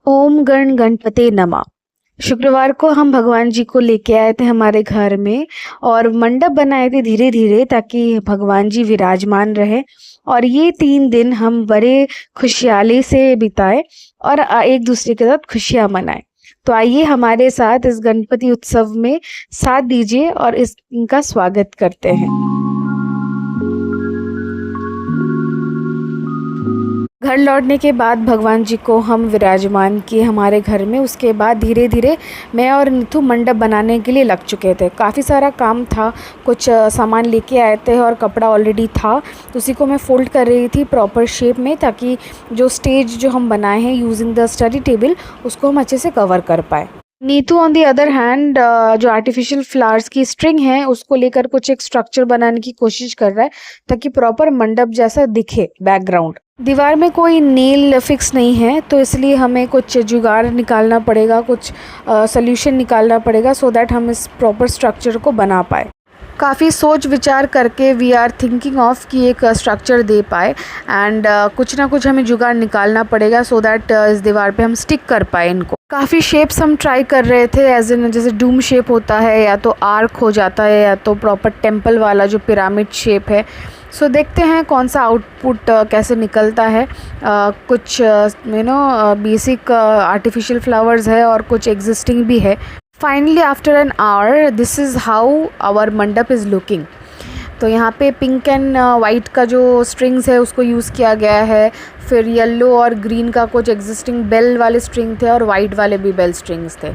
ओम गण गणपते नमः। शुक्रवार को हम भगवान जी को लेके आए थे हमारे घर में और मंडप बनाए थे धीरे धीरे ताकि भगवान जी विराजमान रहे। और ये 3 दिन हम बड़े खुशहाली से बिताए और एक दूसरे के साथ खुशियां मनाए। तो आइए हमारे साथ इस गणपति उत्सव में साथ दीजिए और इनका स्वागत करते हैं। घर लौटने के बाद भगवान जी को हम विराजमान किए हमारे घर में। उसके बाद धीरे धीरे मैं और नीतू मंडप बनाने के लिए लग चुके थे। काफ़ी सारा काम था, कुछ सामान लेके आए थे और कपड़ा ऑलरेडी था, तो उसी को मैं फोल्ड कर रही थी प्रॉपर शेप में, ताकि जो स्टेज जो हम बनाए हैं यूजिंग द स्टडी टेबल उसको हम अच्छे से कवर कर पाए। Neetu on the other hand जो आर्टिफिशियल फ्लावर्स की स्ट्रिंग है उसको लेकर कुछ एक स्ट्रक्चर बनाने की कोशिश कर रहा है ताकि प्रॉपर मंडप जैसा दिखे बैकग्राउंड। दीवार में कोई नेल फिक्स नहीं है, तो इसलिए हमें कुछ जुगाड़ निकालना पड़ेगा, कुछ सोल्यूशन निकालना पड़ेगा सो दैट हम इस प्रॉपर स्ट्रक्चर को बना पाए। काफ़ी सोच विचार करके वी आर थिंकिंग ऑफ कि एक स्ट्रक्चर दे पाए एंड कुछ ना कुछ हमें जुगाड़ निकालना पड़ेगा सो दैट इस दीवार पे हम स्टिक कर पाए इनको। काफ़ी शेप्स हम ट्राई कर रहे थे, एज इन जैसे डूम शेप होता है, या तो आर्क हो जाता है, या तो प्रॉपर टेम्पल वाला जो पिरामिड शेप है। सो देखते हैं कौन सा आउटपुट कैसे निकलता है। कुछ बेसिक आर्टिफिशियल फ्लावर्स है और कुछ एग्जिस्टिंग भी है। Finally after an hour this is how our mandap is looking. तो यहाँ पे पिंक एंड वाइट का जो स्ट्रिंग्स है उसको यूज़ किया गया है, फिर येलो और ग्रीन का कुछ एग्जिस्टिंग बेल वाले स्ट्रिंग थे और वाइट वाले भी बेल स्ट्रिंग्स थे।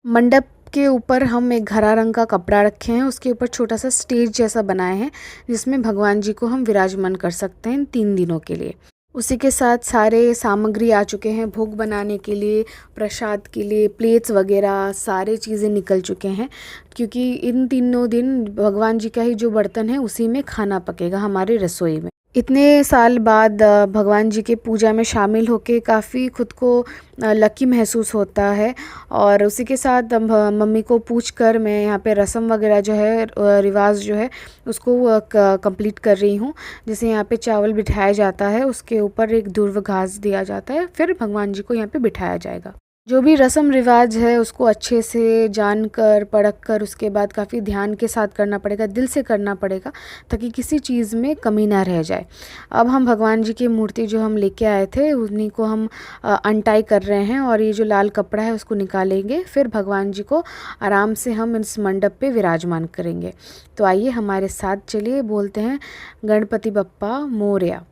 मंडप के ऊपर हम एक हरा रंग का कपड़ा रखे हैं, उसके ऊपर छोटा सा स्टेज जैसा बनाए हैं जिसमें भगवान जी को हम विराजमान कर सकते हैं 3 दिनों के लिए। उसी के साथ सारे सामग्री आ चुके हैं भोग बनाने के लिए, प्रसाद के लिए, प्लेट्स वगैरह सारे चीज़ें निकल चुके हैं, क्योंकि इन 3 दिन भगवान जी का ही जो बर्तन है उसी में खाना पकेगा हमारे रसोई में। इतने साल बाद भगवान जी के पूजा में शामिल होके काफ़ी खुद को लकी महसूस होता है। और उसी के साथ मम्मी को पूछकर मैं यहाँ पे रस्म वगैरह जो है, रिवाज जो है उसको कंप्लीट कर रही हूँ। जैसे यहाँ पे चावल बिठाया जाता है, उसके ऊपर एक ध्रुव घास दिया जाता है, फिर भगवान जी को यहाँ पे बिठाया जाएगा। जो भी रस्म रिवाज है उसको अच्छे से जानकर परख कर उसके बाद काफ़ी ध्यान के साथ करना पड़ेगा, दिल से करना पड़ेगा, ताकि किसी चीज़ में कमी ना रह जाए। अब हम भगवान जी की मूर्ति जो हम लेके आए थे उन्हीं को हम अनटाई कर रहे हैं और ये जो लाल कपड़ा है उसको निकालेंगे, फिर भगवान जी को आराम से हम इस मंडप पे विराजमान करेंगे। तो आइए हमारे साथ चलिए बोलते हैं गणपति बप्पा मोरया।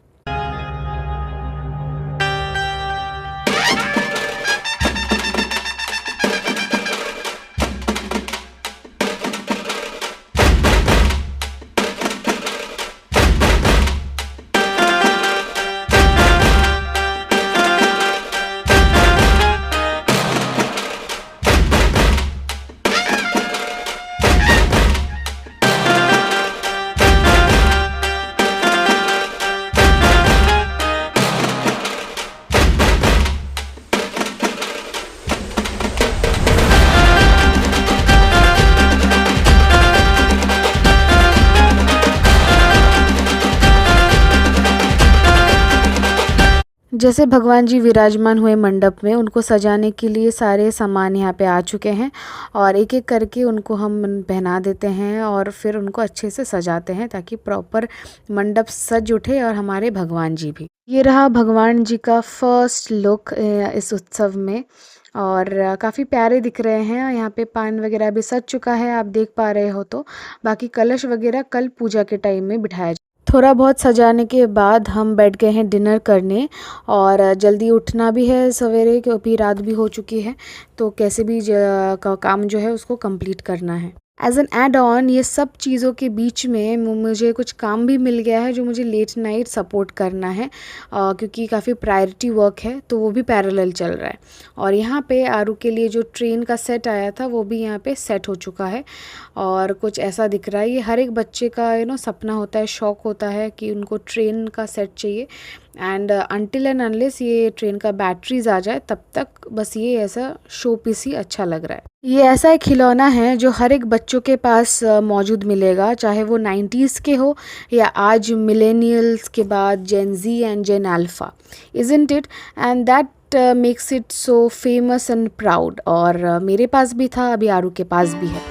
जैसे भगवान जी विराजमान हुए मंडप में, उनको सजाने के लिए सारे सामान यहाँ पे आ चुके हैं और एक एक करके उनको हम पहना देते हैं और फिर उनको अच्छे से सजाते हैं ताकि प्रॉपर मंडप सज उठे और हमारे भगवान जी भी। ये रहा भगवान जी का फर्स्ट लुक इस उत्सव में और काफ़ी प्यारे दिख रहे हैं। यहाँ पे पान वगैरह भी सज चुका है, आप देख पा रहे हो। तो बाकी कलश वगैरह कल पूजा के टाइम में बिठाया। थोड़ा बहुत सजाने के बाद हम बैठ गए हैं डिनर करने और जल्दी उठना भी है सवेरे, क्योंकि रात भी हो चुकी है, तो कैसे भी काम जो है उसको कंप्लीट करना है। एज एन एड ऑन ये सब चीज़ों के बीच में मुझे कुछ काम भी मिल गया है जो मुझे लेट नाइट सपोर्ट करना है, क्योंकि काफ़ी प्रायोरिटी वर्क है, तो वो भी पैरेलल चल रहा है। और यहाँ पे आरू के लिए जो ट्रेन का सेट आया था वो भी यहाँ पे सेट हो चुका है और कुछ ऐसा दिख रहा है। ये हर एक बच्चे का सपना होता है, शौक होता है कि उनको ट्रेन का सेट चाहिए। एंड अनटिल एंड अनलेस ये ट्रेन का बैटरीज आ जाए तब तक बस ये ऐसा शो पीस ही अच्छा लग रहा है। ये ऐसा एक खिलौना है जो हर एक बच्चों के पास मौजूद मिलेगा, चाहे वो 90s के हो या आज मिलेनियल्स के बाद Gen Z and Gen Alpha, isn't it? And that makes it so famous and proud. और मेरे पास भी था, अभी आरू के पास भी है।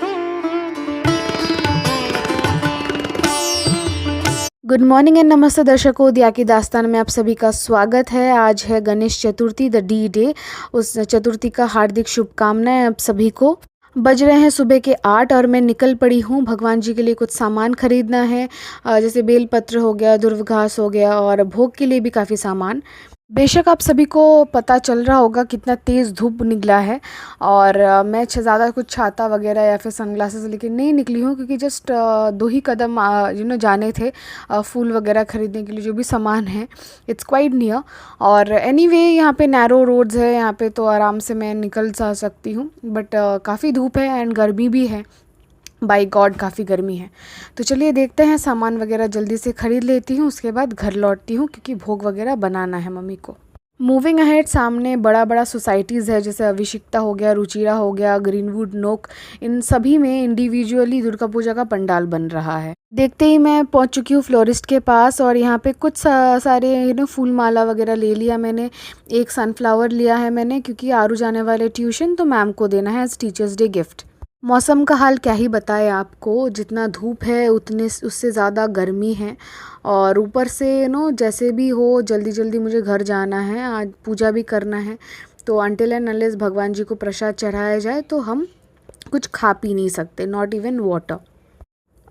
गुड मॉर्निंग एंड नमस्ते दर्शकों, दिया की दास्तान में आप सभी का स्वागत है। आज है Ganesh Chaturthi, the D day. उस चतुर्थी का हार्दिक शुभकामनाएं आप सभी को। बज रहे हैं सुबह के 8 और मैं निकल पड़ी हूँ। भगवान जी के लिए कुछ सामान खरीदना है, जैसे बेलपत्र हो गया, दुर्व घास हो गया, और भोग के लिए भी काफ़ी सामान। बेशक आप सभी को पता चल रहा होगा कितना तेज़ धूप निकला है, और मैं ज़्यादा कुछ छाता वगैरह या फिर सनग्लासेस लेके नहीं निकली हूँ, क्योंकि जस्ट 2 ही कदम जाने थे फूल वगैरह ख़रीदने के लिए, जो भी सामान है। It's quite near. और एनीवे यहाँ पे नैरो रोड्स है, यहाँ पे तो आराम से मैं निकल जा सकती हूँ, बट काफ़ी धूप है एंड गर्मी भी है। बाई गॉड काफ़ी गर्मी है। तो चलिए देखते हैं, सामान वगैरह जल्दी से ख़रीद लेती हूँ, उसके बाद घर लौटती हूँ, क्योंकि भोग वगैरह बनाना है मम्मी को। मूविंग अहेड, सामने बड़ा बड़ा सोसाइटीज़ है, जैसे अभिषिक्ता हो गया, रुचिरा हो गया, ग्रीनवुड, नोक, इन सभी में इंडिविजुअली दुर्गा पूजा का पंडाल बन रहा है। देखते ही मैं पहुंच चुकी हूँ फ्लोरिस्ट के पास, और यहाँ पे कुछ सारे फूल माला वगैरह ले लिया मैंने। एक सनफ्लावर लिया है मैंने, क्योंकि आरू जाने वाले ट्यूशन, तो मैम को देना है एज टीचर्स डे गिफ्ट। मौसम का हाल क्या ही बताए आपको, जितना धूप है उतने उससे ज़्यादा गर्मी है। और ऊपर से जैसे भी हो जल्दी जल्दी मुझे घर जाना है, आज पूजा भी करना है। तो अनटिल एंड अनलेस भगवान जी को प्रसाद चढ़ाया जाए तो हम कुछ खा पी नहीं सकते, नॉट इवन वाटर।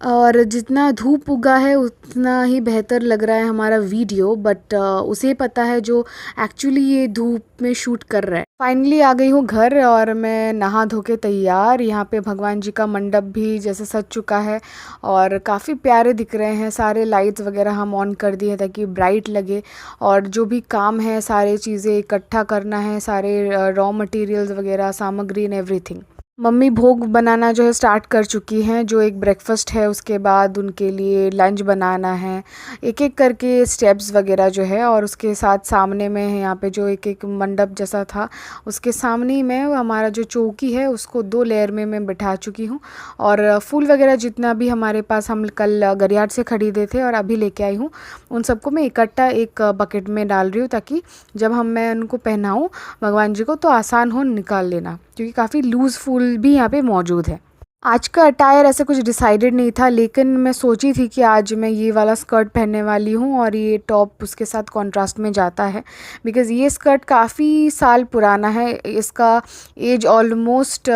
और जितना धूप उगा है उतना ही बेहतर लग रहा है हमारा वीडियो, बट उसे पता है जो एक्चुअली ये धूप में शूट कर रहा है। फाइनली आ गई हूँ घर, और मैं नहा धो के तैयार। यहाँ पे भगवान जी का मंडप भी जैसे सज चुका है, और काफ़ी प्यारे दिख रहे हैं। सारे लाइट्स वगैरह हम ऑन कर दिए ताकि ब्राइट लगे। और जो भी काम है, सारे चीज़ें इकट्ठा करना है, सारे रॉ मटेरियल्स वगैरह, सामग्री एंड एवरीथिंग। मम्मी भोग बनाना जो है स्टार्ट कर चुकी हैं, जो एक ब्रेकफास्ट है, उसके बाद उनके लिए लंच बनाना है, एक एक करके स्टेप्स वगैरह जो है। और उसके साथ सामने में है यहाँ पे जो एक एक मंडप जैसा था, उसके सामने ही मैं हमारा जो चौकी है उसको 2 लेयर में मैं बिठा चुकी हूँ। और फूल वगैरह जितना भी हमारे पास हम कल गरियाट से ख़रीदे थे और अभी लेके आई हूँ, उन सबको मैं इकट्ठा एक बकेट में डाल रही हूँ, ताकि जब मैं उनको पहनाऊँ भगवान जी को तो आसान हो निकाल लेना, क्योंकि काफ़ी लूज़ फूल भी यहाँ पे मौजूद है। आज का अटायर ऐसे कुछ डिसाइडेड नहीं था, लेकिन मैं सोची थी कि आज मैं ये वाला स्कर्ट पहनने वाली हूँ और ये टॉप उसके साथ कॉन्ट्रास्ट में जाता है, बिकॉज़ ये स्कर्ट काफ़ी साल पुराना है। इसका एज ऑलमोस्ट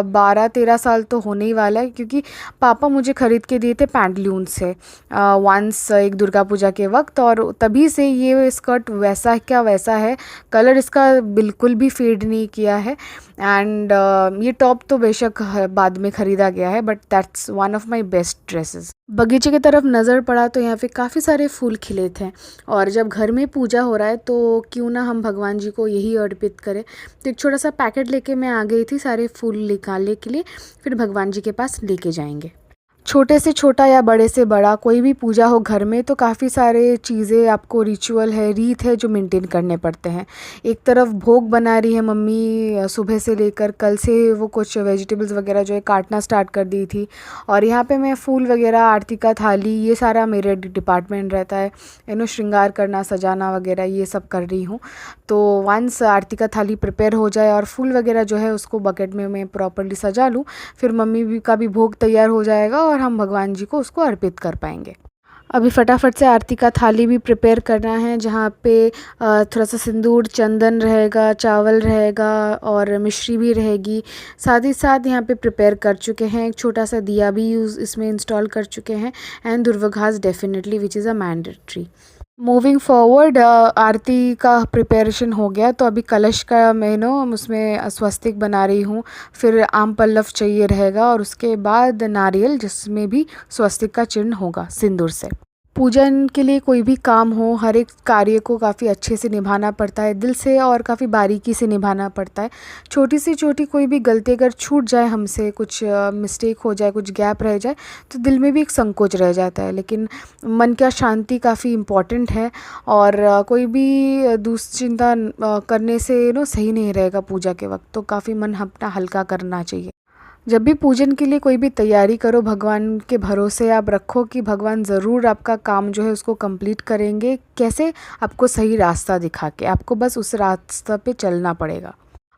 12-13 साल तो होने ही वाला है, क्योंकि पापा मुझे ख़रीद के दिए थे पैंटलून से वंस एक दुर्गा पूजा के वक्त, और तभी से ये स्कर्ट वैसा क्या वैसा है। कलर इसका बिल्कुल भी फेड नहीं किया है। एंड ये टॉप तो बेशक बाद में ख़रीदा गया है, but that's one of my best dresses. बगीचे की तरफ नज़र पड़ा तो यहाँ पे काफ़ी सारे फूल खिले थे, और जब घर में पूजा हो रहा है तो क्यों ना हम भगवान जी को यही अर्पित करें। तो एक छोटा सा पैकेट लेके मैं आ गई थी सारे फूल निकालने के लिए, फिर भगवान जी के पास लेके जाएंगे। छोटे से छोटा या बड़े से बड़ा कोई भी पूजा हो घर में, तो काफ़ी सारे चीज़ें आपको रिचुअल है, रीत है, जो मेंटेन करने पड़ते हैं। एक तरफ भोग बना रही है मम्मी सुबह से लेकर, कल से वो कुछ वेजिटेबल्स वगैरह जो है काटना स्टार्ट कर दी थी। और यहाँ पे मैं फूल वगैरह, आरती का थाली, ये सारा मेरे डिपार्टमेंट रहता है। श्रृंगार करना, सजाना वगैरह ये सब कर रही हूँ। तो वंस आरती का थाली प्रिपेयर हो जाए और फूल वगैरह जो है उसको बकेट में मैं प्रॉपर्ली सजा लूँ, फिर मम्मी भी का भी भोग तैयार हो जाएगा और हम भगवान जी को उसको अर्पित कर पाएंगे। अभी फटाफट से आरती का थाली भी प्रिपेयर करना है, जहाँ पे थोड़ा सा सिंदूर, चंदन रहेगा, चावल रहेगा और मिश्री भी रहेगी। साथ ही साथ यहाँ पे प्रिपेयर कर चुके हैं, एक छोटा सा दिया भी इसमें इंस्टॉल कर चुके हैं, and durva ghas definitely which is a mandatory. Moving forward, aarti का प्रिपरेशन हो गया, तो अभी कलश का मैं उसमें स्वस्तिक बना रही हूँ। फिर आम पल्लव चाहिए रहेगा, और उसके बाद नारियल, जिसमें भी स्वस्तिक का चिन्ह होगा सिंदूर से। पूजन के लिए कोई भी काम हो, हर एक कार्य को काफ़ी अच्छे से निभाना पड़ता है, दिल से और काफ़ी बारीकी से निभाना पड़ता है। छोटी सी छोटी कोई भी गलती अगर छूट जाए हमसे, कुछ मिस्टेक हो जाए, कुछ गैप रह जाए, तो दिल में भी एक संकोच रह जाता है। लेकिन मन का शांति काफ़ी इम्पॉर्टेंट है, और कोई भी दुश्चिंता करने से सही नहीं रहेगा पूजा के वक्त, तो काफ़ी मन अपना हल्का करना चाहिए। जब भी पूजन के लिए कोई भी तैयारी करो, भगवान के भरोसे आप रखो कि भगवान ज़रूर आपका काम जो है उसको कंप्लीट करेंगे। कैसे? आपको सही रास्ता दिखा के, आपको बस उस रास्ते पे चलना पड़ेगा।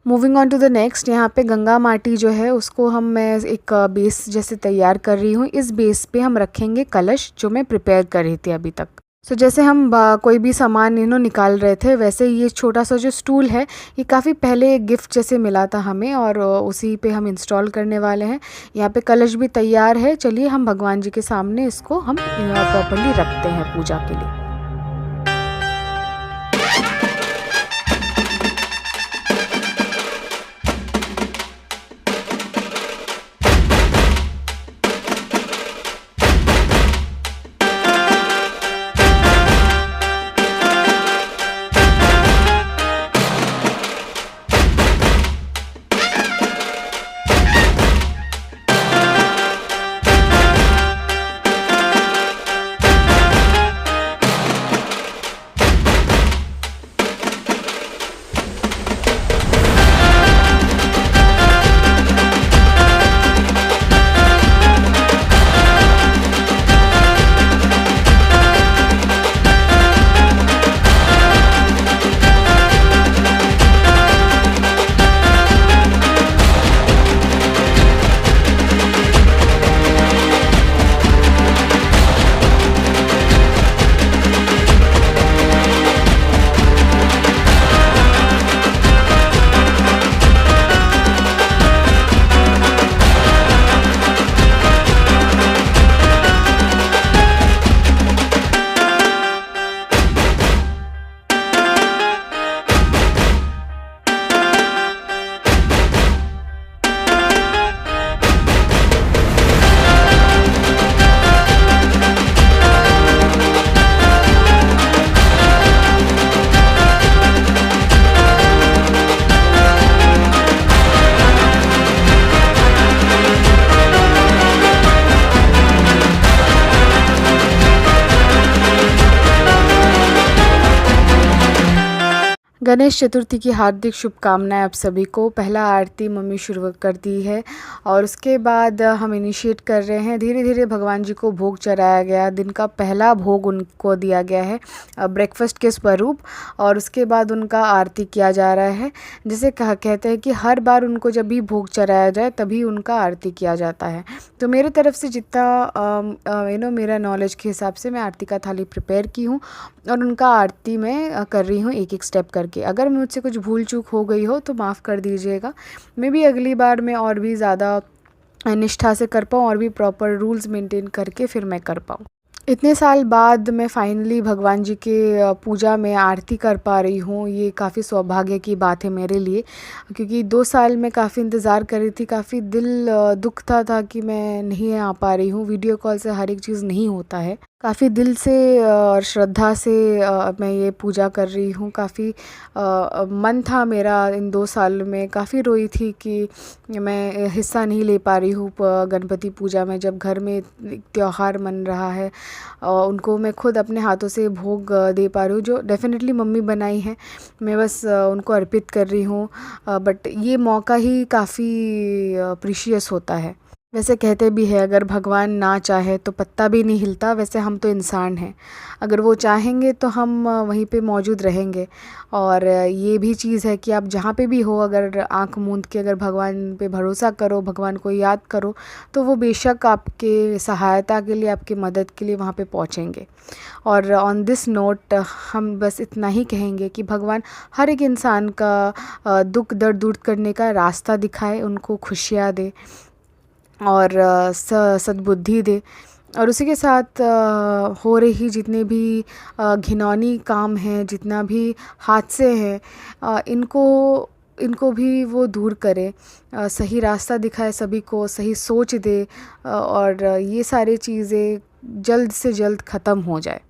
Moving on to the next, यहाँ पे गंगा माटी जो है उसको मैं एक बेस जैसे तैयार कर रही हूँ। इस बेस पे हम रखेंगे कलश, जो मैं प्रिपेयर कर रही थी अभी तक। जैसे हम कोई भी सामान निकाल रहे थे, वैसे ये छोटा सा जो स्टूल है ये काफ़ी पहले गिफ्ट जैसे मिला था हमें, और उसी पे हम इंस्टॉल करने वाले हैं। यहाँ पे कलश भी तैयार है। चलिए हम भगवान जी के सामने इसको हम प्रॉपर्ली रखते हैं पूजा के लिए। गणेश चतुर्थी की हार्दिक शुभकामनाएं आप सभी को। पहला आरती मम्मी शुरू करती है और उसके बाद हम इनिशिएट कर रहे हैं। धीरे धीरे भगवान जी को भोग चढ़ाया गया। दिन का पहला भोग उनको दिया गया है ब्रेकफास्ट के स्वरूप, और उसके बाद उनका आरती किया जा रहा है। जैसे कहते हैं कि हर बार उनको जब भी भोग चढ़ाया जाए तभी उनका आरती किया जाता है। तो मेरे तरफ से जितना मेरा नॉलेज के हिसाब से मैं आरती का थाली प्रिपेयर की हूँ और उनका आरती मैं कर रही हूँ एक एक स्टेप करके। अगर मुझसे कुछ भूल चूक हो गई हो तो माफ़ कर दीजिएगा। मैं भी अगली बार मैं और भी ज़्यादा निष्ठा से कर पाऊँ और भी प्रॉपर रूल्स मेंटेन करके फिर मैं कर पाऊँ। इतने साल बाद मैं फाइनली भगवान जी के पूजा में आरती कर पा रही हूँ। ये काफ़ी सौभाग्य की बात है मेरे लिए, क्योंकि 2 साल मैं काफ़ी इंतज़ार कर रही थी। काफ़ी दिल दुखता था कि मैं नहीं आ पा रही हूँ। वीडियो कॉल से हर एक चीज़ नहीं होता है। काफ़ी दिल से और श्रद्धा से मैं ये पूजा कर रही हूँ। काफ़ी मन था मेरा इन 2 साल में, काफ़ी रोई थी कि मैं हिस्सा नहीं ले पा रही हूँ गणपति पूजा में। जब घर में त्यौहार मन रहा है उनको मैं खुद अपने हाथों से भोग दे पा रही हूँ, जो डेफ़िनेटली मम्मी बनाई है। मैं बस उनको अर्पित कर रही हूँ, बट ये मौका ही काफ़ी प्रीशियस होता है। वैसे कहते भी है अगर भगवान ना चाहे तो पत्ता भी नहीं हिलता। वैसे हम तो इंसान हैं, अगर वो चाहेंगे तो हम वहीं पे मौजूद रहेंगे। और ये भी चीज़ है कि आप जहाँ पे भी हो, अगर आँख मूंद के अगर भगवान पे भरोसा करो, भगवान को याद करो, तो वो बेशक आपके सहायता के लिए, आपकी मदद के लिए वहाँ पे पहुँचेंगे। और ऑन दिस नोट हम बस इतना ही कहेंगे कि भगवान हर एक इंसान का दुख दर्द दूर करने का रास्ता दिखाए, उनको खुशियाँ दे और सद्बुद्धि दे। और उसी के साथ हो रही जितने भी घिनौनी काम हैं, जितना भी हादसे हैं, इनको भी वो दूर करे, सही रास्ता दिखाए सभी को, सही सोच दे, और ये सारी चीज़ें जल्द से जल्द ख़त्म हो जाए।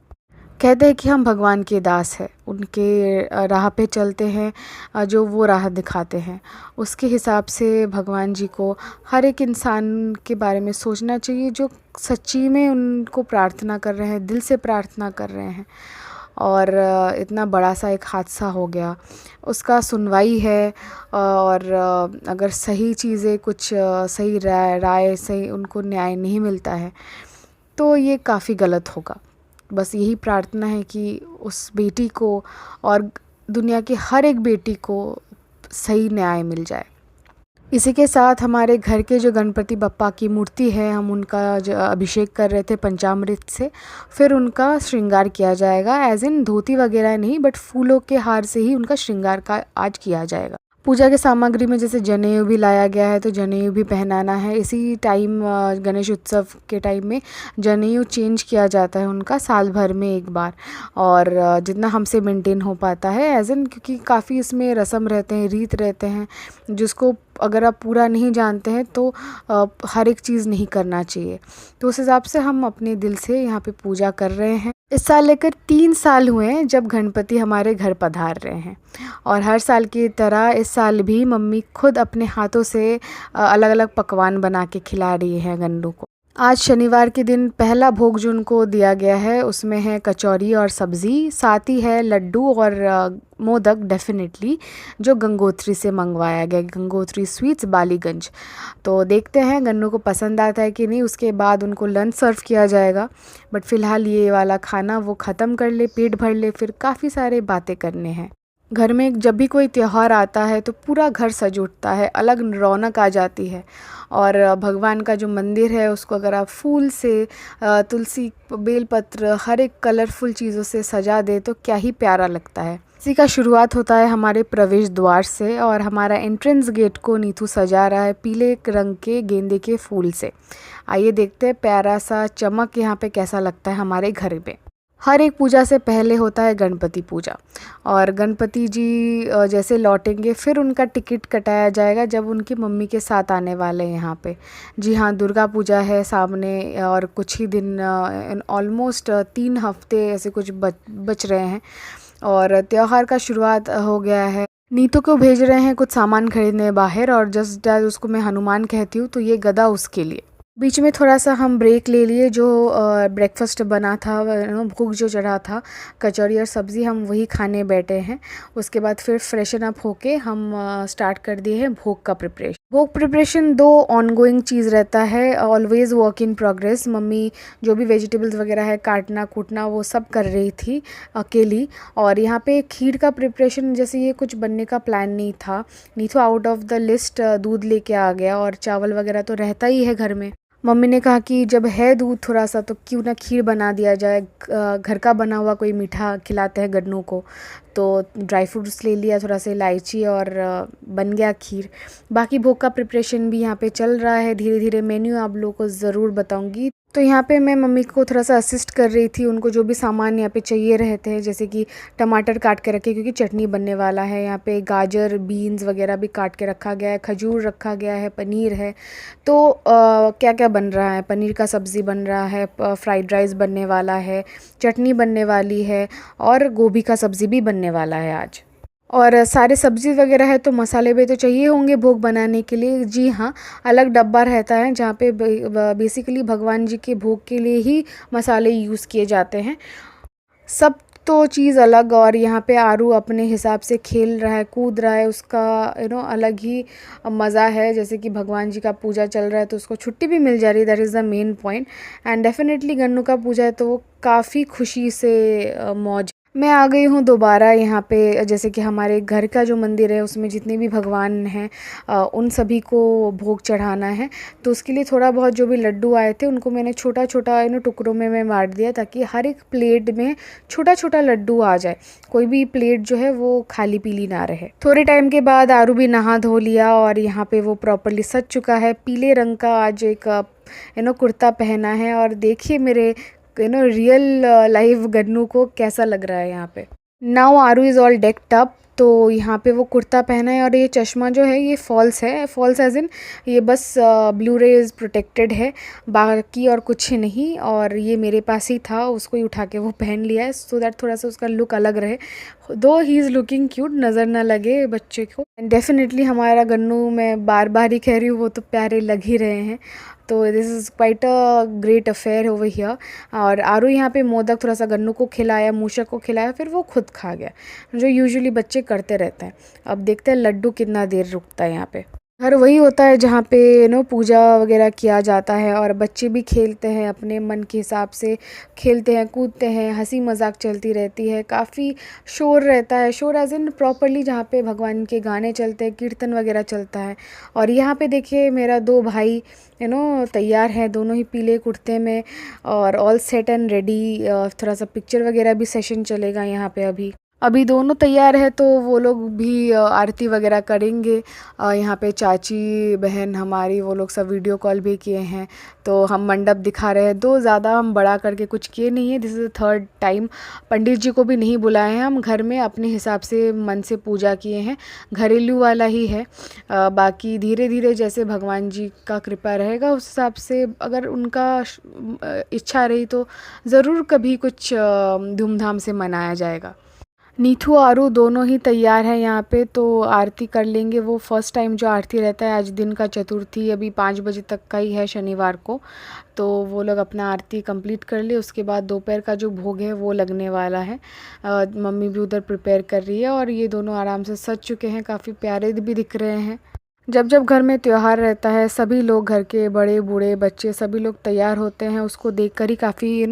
कहते हैं कि हम भगवान के दास हैं, उनके राह पे चलते हैं, जो वो राह दिखाते हैं उसके हिसाब से भगवान जी को हर एक इंसान के बारे में सोचना चाहिए, जो सच्ची में उनको प्रार्थना कर रहे हैं, दिल से प्रार्थना कर रहे हैं। और इतना बड़ा सा एक हादसा हो गया। उसका सुनवाई है और अगर सही चीज़ें कुछ सही राय सही उनको न्याय नहीं मिलता है तो ये काफ़ी गलत होगा। बस यही प्रार्थना है कि उस बेटी को और दुनिया की हर एक बेटी को सही न्याय मिल जाए। इसी के साथ हमारे घर के जो गणपति बप्पा की मूर्ति है, हम उनका जो अभिषेक कर रहे थे पंचामृत से, फिर उनका श्रृंगार किया जाएगा। एज इन धोती वगैरह नहीं, बट फूलों के हार से ही उनका श्रृंगार का आज किया जाएगा। पूजा के सामग्री में जैसे जनेऊ भी लाया गया है, तो जनेऊ भी पहनाना है। इसी टाइम गणेश उत्सव के टाइम में जनेऊ चेंज किया जाता है उनका साल भर में एक बार, और जितना हमसे मेंटेन हो पाता है एज इन, क्योंकि काफ़ी इसमें रस्म रहते हैं, रीत रहते हैं, जिसको अगर आप पूरा नहीं जानते हैं तो हर एक चीज़ नहीं करना चाहिए। तो उस हिसाब से हम अपने दिल से यहाँ पे पूजा कर रहे हैं। इस साल लेकर 3 साल हुए हैं जब गणपति हमारे घर पधार रहे हैं, और हर साल की तरह इस साल भी मम्मी खुद अपने हाथों से अलग अलग पकवान बना के खिला रही है गन्नू को। आज शनिवार के दिन पहला भोग जो उनको दिया गया है उसमें है कचौरी और सब्ज़ी, साथ ही है लड्डू और मोदक डेफिनेटली, जो गंगोत्री से मंगवाया गया, गंगोत्री स्वीट्स बालीगंज। तो देखते हैं गन्नू को पसंद आता है कि नहीं। उसके बाद उनको लंच सर्व किया जाएगा, बट फ़िलहाल ये वाला खाना वो ख़त्म कर ले, पेट भर ले, फिर काफ़ी सारे बातें करने हैं। घर में जब भी कोई त्यौहार आता है तो पूरा घर सज उठता है, अलग रौनक आ जाती है। और भगवान का जो मंदिर है उसको अगर आप फूल से, तुलसी, बेलपत्र, हर एक कलरफुल चीज़ों से सजा दे तो क्या ही प्यारा लगता है। इसी का शुरुआत होता है हमारे प्रवेश द्वार से, और हमारा एंट्रेंस गेट को नीतू सजा रहा है पीले रंग के गेंदे के फूल से। आइए देखते हैं प्यारा सा चमक यहाँ पे कैसा लगता है हमारे घर में। हर एक पूजा से पहले होता है गणपति पूजा, और गणपति जी जैसे लौटेंगे फिर उनका टिकट कटाया जाएगा जब उनकी मम्मी के साथ आने वाले हैं यहाँ पे। जी हाँ, दुर्गा पूजा है सामने, और कुछ ही दिन, ऑलमोस्ट 3 हफ्ते ऐसे कुछ बच रहे हैं, और त्यौहार का शुरुआत हो गया है। नीतू को भेज रहे हैं कुछ सामान खरीदने बाहर, और जस्ट डैज उसको मैं हनुमान कहती हूँ, तो ये गदा उसके लिए। बीच में थोड़ा सा हम ब्रेक ले लिए, जो ब्रेकफास्ट बना था, भूख जो चढ़ा था, कचौरी और सब्ज़ी, हम वही खाने बैठे हैं। उसके बाद फिर फ्रेशन अप होके हम स्टार्ट कर दिए हैं भोग का प्रिपरेशन। भोग प्रिपरेशन 2 ऑनगोइंग चीज़ रहता है, always work in progress. Mummy जो भी वेजिटेबल्स वगैरह है काटना कूटना वो सब कर रही थी अकेली। और यहाँ पे खीर का प्रिपरेशन, जैसे ये कुछ बनने का प्लान नहीं था, नहीं तो आउट ऑफ द लिस्ट दूध लेके आ गया, और चावल वगैरह तो रहता ही है घर में। मम्मी ने कहा कि जब है दूध थोड़ा सा तो क्यों ना खीर बना दिया जाए, घर का बना हुआ कोई मीठा खिलाते हैं गन्नू को। तो ड्राई फ्रूट्स ले लिया, थोड़ा सा इलायची, और बन गया खीर। बाकी भोग का प्रिपरेशन भी यहाँ पे चल रहा है धीरे धीरे। मेन्यू आप लोगों को ज़रूर बताऊंगी। तो यहाँ पे मैं मम्मी को थोड़ा सा असिस्ट कर रही थी, उनको जो भी सामान यहाँ पे चाहिए रहते हैं, जैसे कि टमाटर काट के रखे क्योंकि चटनी बनने वाला है। यहाँ पे गाजर, बीन्स वगैरह भी काट के रखा गया है, खजूर रखा गया है, पनीर है। तो क्या क्या बन रहा है, पनीर का सब्ज़ी बन रहा है, फ्राइड राइस बनने वाला है, चटनी बनने वाली है, और गोभी का सब्ज़ी भी बनने वाला है आज। और सारे सब्ज़ी वगैरह है, तो मसाले भी तो चाहिए होंगे भोग बनाने के लिए। जी हाँ, अलग डब्बा रहता है जहाँ पे बेसिकली भगवान जी के भोग के लिए ही मसाले यूज़ किए जाते हैं। सब तो चीज़ अलग, और यहाँ पे आरू अपने हिसाब से खेल रहा है, कूद रहा है, उसका अलग ही मज़ा है। जैसे कि भगवान जी का पूजा चल रहा है तो उसको छुट्टी भी मिल जा रही है, that is the main point. And definitely Gannu का पूजा है तो वो काफ़ी खुशी से मौज। मैं आ गई हूँ दोबारा यहाँ पे, जैसे कि हमारे घर का जो मंदिर है उसमें जितने भी भगवान हैं उन सभी को भोग चढ़ाना है। तो उसके लिए थोड़ा बहुत जो भी लड्डू आए थे उनको मैंने छोटा छोटा टुकड़ों में मैं बांट दिया, ताकि हर एक प्लेट में छोटा छोटा लड्डू आ जाए, कोई भी प्लेट जो है वो खाली पीली ना रहे। थोड़े टाइम के बाद आरू भी नहा धो लिया, और यहाँ पे वो प्रॉपरली सज चुका है। पीले रंग का आज एक कुर्ता पहना है, और देखिए मेरे रियल लाइफ गन्नू को कैसा लग रहा है यहाँ पे। Now Aaru is all decked up. तो यहाँ पे वो कुर्ता पहना है, और ये चश्मा जो है ये फॉल्स है, फॉल्स एज इन ये बस ब्लू रेज प्रोटेक्टेड है, बाकी और कुछ नहीं। और ये मेरे पास ही था, उसको ही उठा के वो पहन लिया है, सो दैट थोड़ा सा उसका लुक अलग रहे, दो ही इज़ लुकिंग क्यूट, नज़र ना लगे बच्चे को। एंड डेफिनेटली हमारा गन्नू, मैं बार बार ही कह रही हूँ, वो तो प्यारे लग ही रहे हैं। तो this is quite a great affair over here. और आरू यहाँ पे मोदक थोड़ा सा गन्नू को खिलाया, मूषक को खिलाया, फिर वो खुद खा गया, जो यूजुअली बच्चे करते रहते हैं। अब देखते हैं लड्डू कितना देर रुकता है यहाँ पे। घर वही होता है जहाँ पे पूजा वगैरह किया जाता है और बच्चे भी खेलते हैं, अपने मन के हिसाब से खेलते हैं, कूदते हैं, हंसी मजाक चलती रहती है, काफ़ी शोर रहता है, शोर एज इन प्रॉपरली जहाँ पे भगवान के गाने चलते हैं, कीर्तन वगैरह चलता है। और यहाँ पे देखिए मेरा दो भाई तैयार हैं, दोनों ही पीले कुर्ते में और ऑल सेट एंड रेडी। थोड़ा सा पिक्चर वगैरह भी सेशन चलेगा यहाँ पे। अभी दोनों तैयार है तो वो लोग भी आरती वगैरह करेंगे। यहाँ पे चाची बहन हमारी वो लोग सब वीडियो कॉल भी किए हैं, तो हम मंडप दिखा रहे हैं। दो ज़्यादा हम बड़ा करके कुछ किए नहीं है, this is the third time. Pandit ji को भी नहीं बुलाए हैं, हम घर में अपने हिसाब से मन से पूजा किए हैं, घरेलू वाला ही है। बाकी धीरे धीरे जैसे भगवान जी का कृपा रहेगा उस हिसाब से, अगर उनका इच्छा रही तो ज़रूर कभी कुछ धूमधाम से मनाया जाएगा। नीथू आरू दोनों ही तैयार हैं यहाँ पे, तो आरती कर लेंगे। वो फर्स्ट टाइम जो आरती रहता है, आज दिन का चतुर्थी अभी 5 बजे तक का ही है शनिवार को, तो वो लोग अपना आरती कंप्लीट कर ले। उसके बाद दोपहर का जो भोग है वो लगने वाला है। मम्मी भी उधर प्रिपेयर कर रही है और ये दोनों आराम से सज चुके हैं, काफ़ी प्यारे भी दिख रहे हैं। जब जब घर में त्यौहार रहता है, सभी लोग, घर के बड़े बूढ़े बच्चे सभी लोग तैयार होते हैं, उसको देखकर ही काफ़ी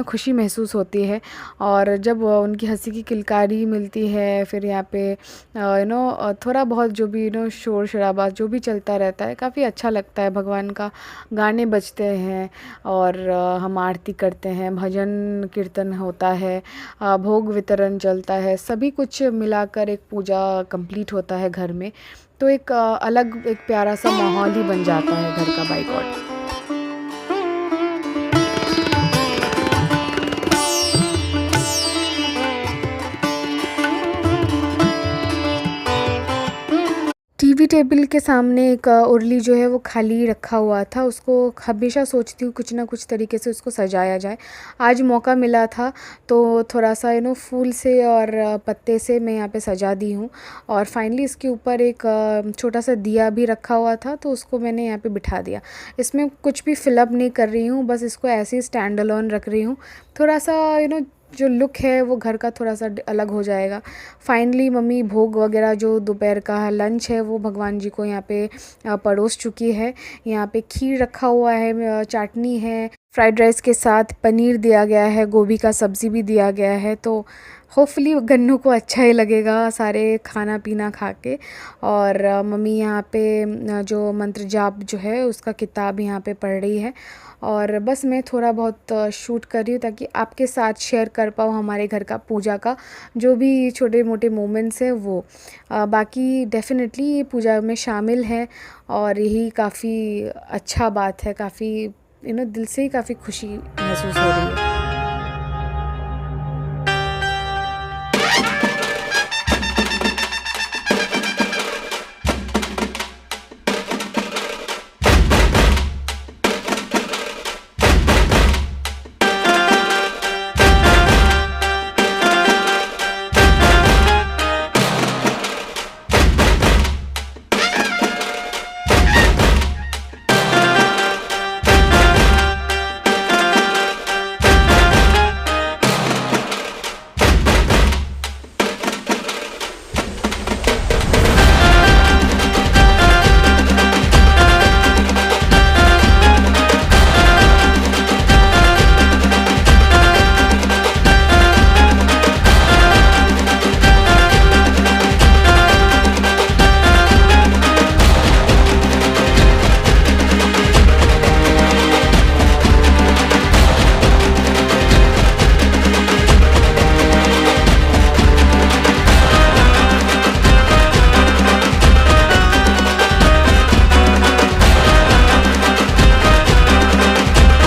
खुशी महसूस होती है। और जब उनकी हंसी की किलकारी मिलती है, फिर यहाँ पे थोड़ा बहुत जो भी शोर शराबा जो भी चलता रहता है, काफ़ी अच्छा लगता है। भगवान का गाने बजते हैं और हम आरती करते हैं, भजन कीर्तन होता है, भोग वितरण चलता है, सभी कुछ मिलाकर एक पूजा कंप्लीट होता है घर में। तो एक अलग एक प्यारा सा माहौल ही बन जाता है घर का, बाय गॉड। टीवी टेबल के सामने एक उरली जो है वो खाली रखा हुआ था, उसको हमेशा सोचती हूँ कुछ ना कुछ तरीके से उसको सजाया जाए। आज मौका मिला था तो थोड़ा सा फूल से और पत्ते से मैं यहाँ पे सजा दी हूँ। और फाइनली इसके ऊपर एक छोटा सा दिया भी रखा हुआ था, तो उसको मैंने यहाँ पे बिठा दिया। इसमें कुछ भी फिलअप नहीं कर रही हूँ, बस इसको ऐसे ही स्टैंड अलोन रख रही हूँ। थोड़ा सा जो लुक है वो घर का थोड़ा सा अलग हो जाएगा। फाइनली मम्मी भोग वगैरह जो दोपहर का लंच है वो भगवान जी को यहाँ पे परोस चुकी है। यहाँ पे खीर रखा हुआ है, चटनी है, फ्राइड राइस के साथ पनीर दिया गया है, गोभी का सब्ज़ी भी दिया गया है। तो होपफुली गन्नू को अच्छा ही लगेगा सारे खाना पीना खा के। और मम्मी यहाँ पे जो मंत्र जाप जो है उसका किताब यहाँ पे पढ़ रही है। और बस मैं थोड़ा बहुत शूट कर रही हूँ ताकि आपके साथ शेयर कर पाऊँ हमारे घर का पूजा का जो भी छोटे मोटे मोमेंट्स हैं वो। बाकी डेफ़िनेटली ये पूजा में शामिल है और यही काफ़ी अच्छा बात है, काफ़ी दिल से ही काफ़ी खुशी महसूस हो रही है।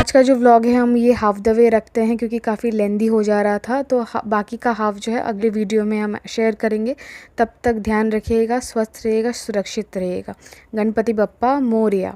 आज का जो व्लॉग है हम ये हाफ द वे रखते हैं क्योंकि काफ़ी लेंदी हो जा रहा था, तो बाकी का हाफ जो है अगले वीडियो में हम शेयर करेंगे। तब तक ध्यान रखिएगा, स्वस्थ रहिएगा, सुरक्षित रहिएगा। गणपति बप्पा मोरया।